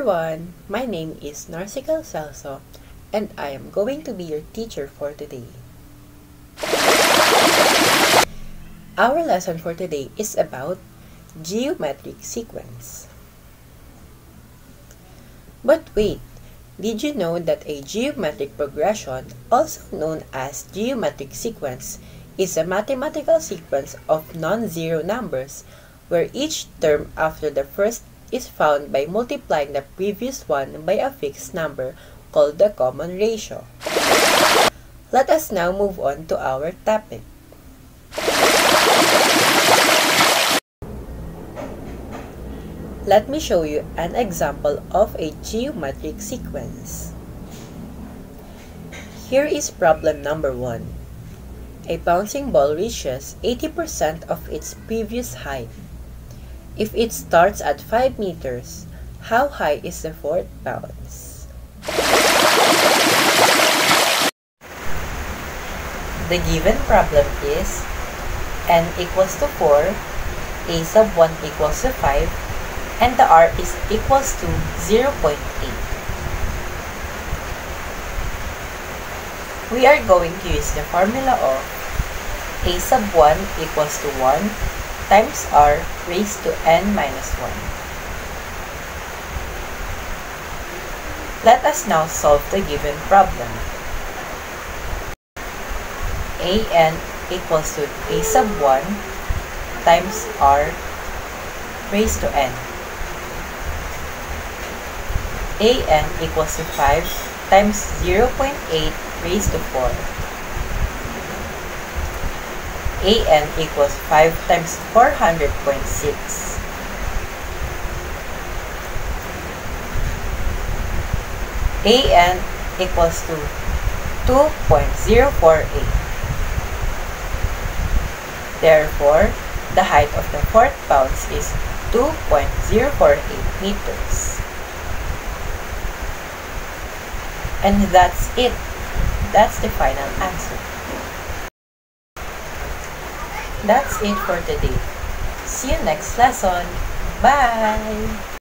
everyone, my name is Narcical Celso and I am going to be your teacher for today. Our lesson for today is about geometric sequence. But wait, did you know that a geometric progression, also known as geometric sequence, is a mathematical sequence of non-zero numbers where each term after the first is found by multiplying the previous one by a fixed number called the common ratio. Let us now move on to our topic. Let me show you an example of a geometric sequence. Here is problem number 1. A bouncing ball reaches 80% of its previous height. If it starts at 5 meters, how high is the fourth bounce? The given problem is n equals to 4, a sub 1 equals to 5, and the r is equals to 0.8. We are going to use the formula of a sub 1 equals to 1 times r raised to n minus 1. Let us now solve the given problem. An equals to a sub 1 times r raised to n. An equals to 5 times 0.8 raised to 4. An equals 5 times 400.6. An equals to 2.048. Therefore, the height of the fourth bounce is 2.048 meters. And that's it. That's the final answer. That's it for today. See you next lesson. Bye!